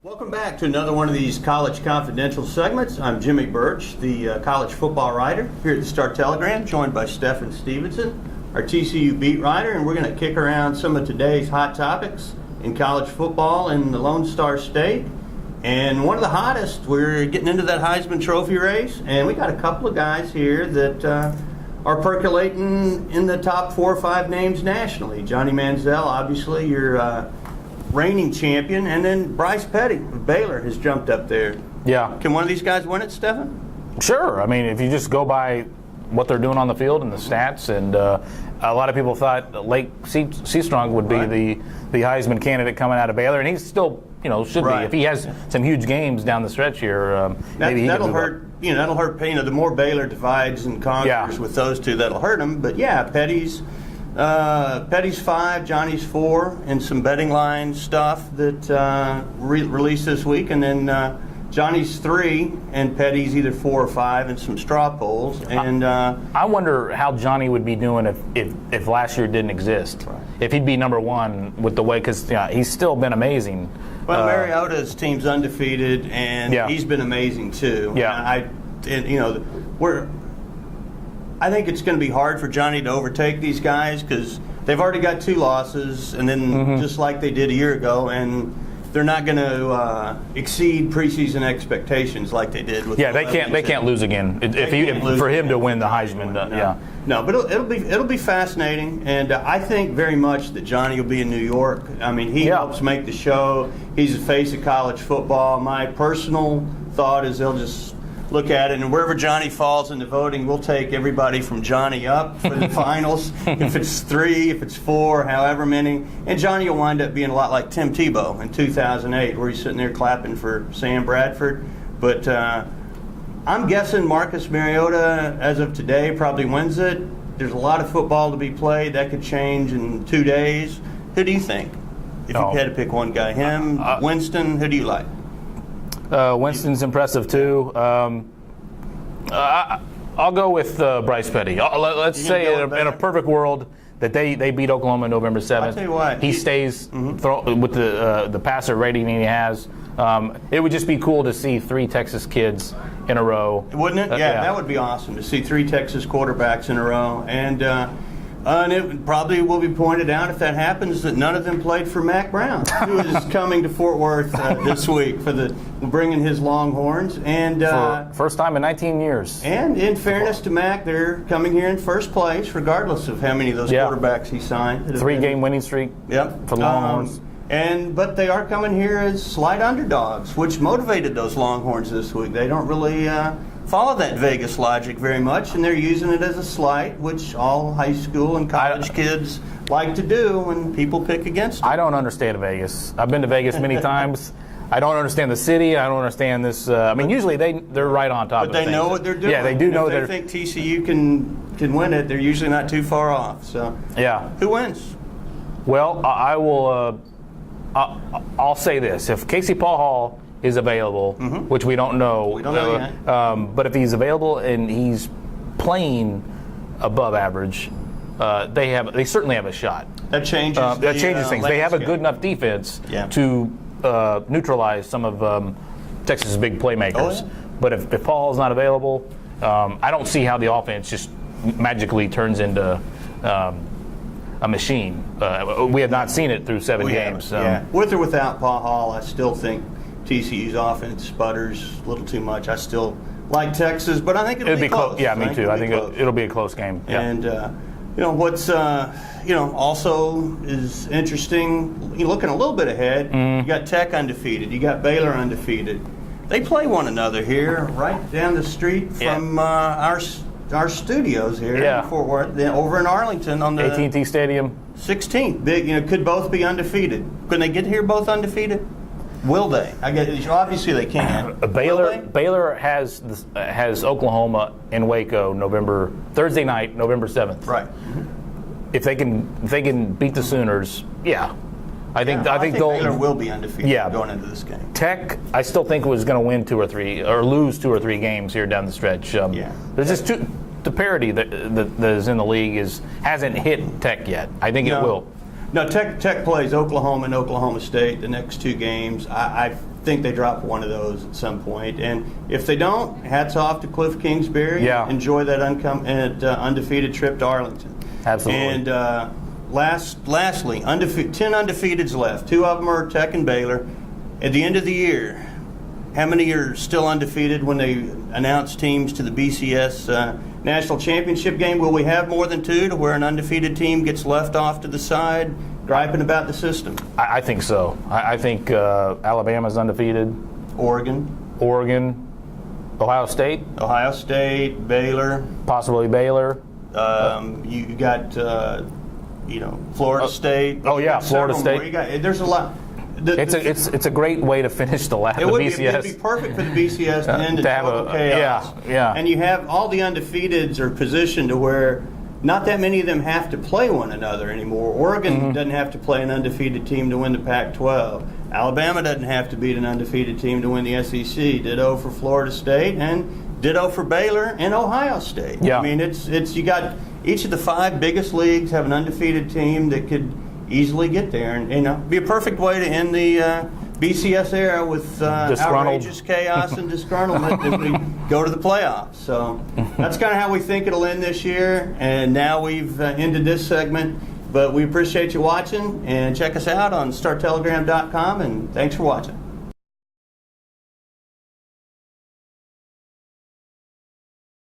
Welcome back to another one of these College Confidential segments. I'm Jimmy Birch, the college football writer here at the Star-Telegram, joined by Stephen Stevenson, our TCU beat writer, and we're going to kick around some of today's hot topics in college football in the Lone Star State. And one of the hottest, we're getting into that Heisman Trophy race, and we got a couple of guys here that are percolating in the top 4 or 5 names nationally. Johnny Manziel, obviously, your reigning champion, and then Bryce Petty of Baylor has jumped up there. Yeah. Can one of these guys win it, Stephen? Sure. I mean, if you just go by what they're doing on the field and the stats, and a lot of people thought Lake Seastrong would be the Heisman candidate coming out of Baylor, and he's still, should be. If he has some huge games down the stretch here, maybe he that'll can hurt. That'll hurt. The more Baylor divides and conquers with those two, that'll hurt him. But yeah, Petty's 5, Johnny's 4, and some betting line stuff that released this week, and then Johnny's 3 and Petty's either 4 or 5 and some straw polls. And I wonder how Johnny would be doing if last year didn't exist. Right. If he'd be number 1 with the way, because he's still been amazing. Well, Mariota's team's undefeated, and he's been amazing too. Yeah. I think it's going to be hard for Johnny to overtake these guys because they've already got 2 losses, and then just like they did a year ago, and they're not going to exceed preseason expectations like they did with. Yeah, they can't lose again for him to win the Heisman. No, but it'll be fascinating, and I think very much that Johnny will be in New York. I mean, he helps make the show. He's the face of college football. My personal thought is they'll just look at it, and wherever Johnny falls in the voting, we'll take everybody from Johnny up for the finals. If it's 3, if it's 4, however many. And Johnny will wind up being a lot like Tim Tebow in 2008, where he's sitting there clapping for Sam Bradford. But I'm guessing Marcus Mariota, as of today, probably wins it. There's a lot of football to be played. That could change in 2 days. Who do you think? If you had to pick one guy, him, Winston, who do you like? Winston's impressive too. I'll go with Bryce Petty. Let's say in a perfect world that they beat Oklahoma November 7th. I'll tell you what, he stays with the passer rating he has. It would just be cool to see 3 Texas kids in a row. Wouldn't it? Yeah, that would be awesome to see 3 Texas quarterbacks in a row. And it probably will be pointed out if that happens that none of them played for Mack Brown, who is coming to Fort Worth this week for bringing his Longhorns. And for first time in 19 years. And in fairness to Mack, they're coming here in first place, regardless of how many of those quarterbacks he signed. 3-game winning streak for the Longhorns. But they are coming here as slight underdogs, which motivated those Longhorns this week. They don't really follow that Vegas logic very much, and they're using it as a slight, which all high school and college kids like to do when people pick against them. I don't understand Vegas. I've been to Vegas many times. I don't understand the city. I don't understand this. Usually they're right on top of things. But they know what they're doing. Yeah, they do know that. If they think TCU can win it, they're usually not too far off. So yeah. Who wins? Well, I will. I'll say this: if Casey Paul Hall is available, which we don't know. Yet. But if he's available and he's playing above average, they certainly have a shot. That changes. Things. They have a good enough defense to neutralize some of Texas's big playmakers. Oh, yeah. But if Paul Hall's not available, I don't see how the offense just magically turns into a machine. We have not seen it through 7 games. With or without Paul Hall, I still think TCU's offense sputters a little too much. I still like Texas, but I think it'll be close. Yeah, me too. I think it'll be a close game. Yeah. And what's also is interesting. You're looking a little bit ahead. You got Tech undefeated. You got Baylor undefeated. They play one another here, right down the street from our studios here in Fort Worth, over in Arlington on the AT&T Stadium. 16th. Big, could both be undefeated. Can they get here both undefeated? Will they? Obviously they can. Baylor has Oklahoma in Waco Thursday night, November 7th. Right. If they can beat the Sooners, I think Baylor will be undefeated going into this game. Tech, I still think was going to win 2 or 3 or lose 2 or 3 games here down the stretch. There's just the parity that is in the league hasn't hit Tech yet. I think it will. No, Tech plays Oklahoma and Oklahoma State the next 2 games. I think they drop one of those at some point. And if they don't, hats off to Cliff Kingsbury. Yeah. Enjoy that undefeated trip to Arlington. Absolutely. And lastly, 10 undefeateds left. 2 of them are Tech and Baylor. At the end of the year, how many are still undefeated when they announce teams to the BCS National Championship game? Will we have more than 2 to where an undefeated team gets left off to the side, griping about the system? I think so. I think Alabama's undefeated. Oregon, Ohio State, Baylor, possibly Baylor. You got Florida State. Oh yeah, Florida Several State. There's a lot. It's a great way to finish the It would be, BCS. it'd be perfect for the BCS to end in to have total a chaos. yeah. And you have all the undefeateds are positioned to where not that many of them have to play one another anymore. Oregon doesn't have to play an undefeated team to win the Pac-12. Alabama doesn't have to beat an undefeated team to win the SEC. Ditto for Florida State and ditto for Baylor and Ohio State. Yeah. I mean, it's you got each of the 5 biggest leagues have an undefeated team that could easily get there, and be a perfect way to end the BCS era with outrageous chaos and disgruntlement as we go to the playoffs. So that's kind of how we think it'll end this year. And now we've ended this segment, but we appreciate you watching, and check us out on StarTelegram.com, and thanks for watching.